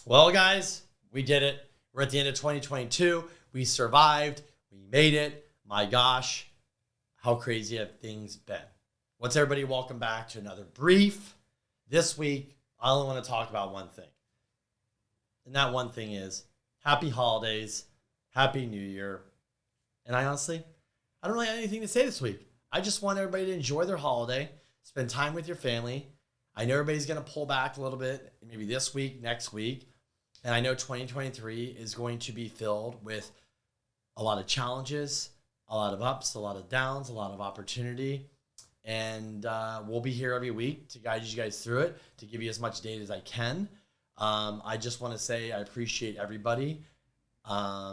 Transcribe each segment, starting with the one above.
Well, guys, we did it. We're at the end of 2022. We survived. We made it. My gosh, how crazy have things been? What's everybody? Welcome back to another brief. This week, I only want to talk about one thing. And that one thing is happy holidays, happy new year. And I don't really have anything to say this week. I just want everybody to enjoy their holiday, spend time with your family. I know everybody's going to pull back a little bit, maybe this week, next week. And I know 2023 is going to be filled with a lot of challenges, a lot of ups, a lot of downs, a lot of opportunity. And we'll be here every week to guide you guys through it, to give you as much data as I can. I just want to say I appreciate everybody.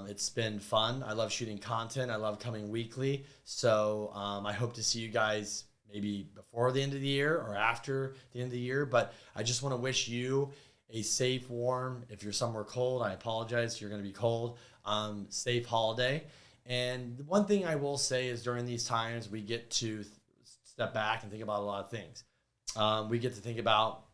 It's been fun. I love shooting content. I love coming weekly. So I hope to see you guys maybe before the end of the year or after the end of the year. But I just want to wish you a safe, warm, if you're somewhere cold, I apologize, you're going to be cold, safe holiday. And the one thing I will say is during these times, we get to step back and think about a lot of things. We get to think about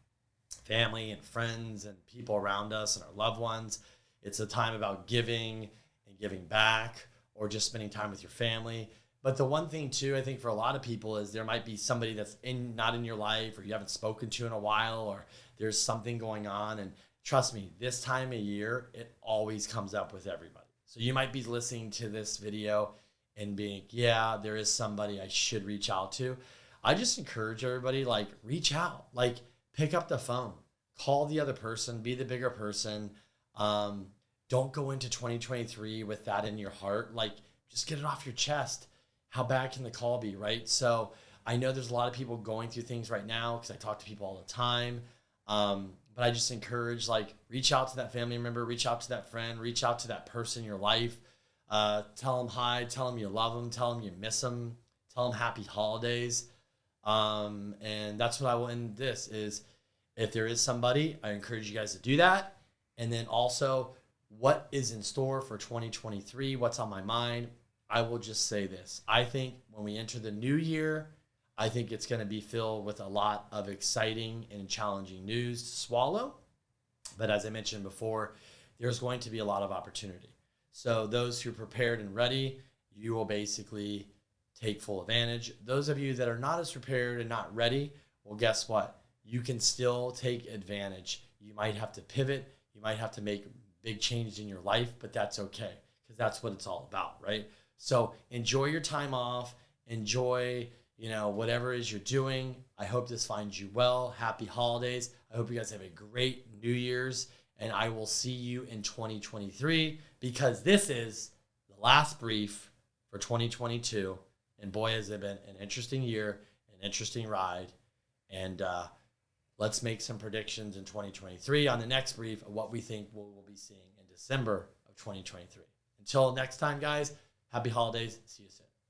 family and friends and people around us and our loved ones. It's a time about giving and giving back, or just spending time with your family. But the one thing too, I think for a lot of people, is there might be somebody that's not in your life, or you haven't spoken to in a while, or there's something going on. And trust me, this time of year, it always comes up with everybody. So you might be listening to this video and being, yeah, there is somebody I should reach out to. I just encourage everybody, reach out, pick up the phone, call the other person, be the bigger person. Don't go into 2023 with that in your heart. Just get it off your chest. How bad can the call be, right? So I know there's a lot of people going through things right now, because I talk to people all the time. But I just encourage, reach out to that family member, reach out to that friend, reach out to that person in your life. Tell them hi, tell them you love them, tell them you miss them, tell them happy holidays. And that's what I will end this is, if there is somebody, I encourage you guys to do that. And then also, what is in store for 2023? What's on my mind? I will just say this. I think when we enter the new year, I think it's going to be filled with a lot of exciting and challenging news to swallow. But as I mentioned before, there's going to be a lot of opportunity. So those who are prepared and ready, you will basically take full advantage. Those of you that are not as prepared and not ready, well, guess what? You can still take advantage. You might have to pivot. You might have to make big changes in your life, but that's okay, because that's what it's all about, right? So enjoy your time off. Enjoy, whatever it is you're doing. I hope this finds you well. Happy holidays. I hope you guys have a great New Year's, and I will see you in 2023, because this is the last brief for 2022. And boy, has it been an interesting year, an interesting ride. And let's make some predictions in 2023 on the next brief of what we think we'll be seeing in December of 2023. Until next time, guys, happy holidays. See you soon.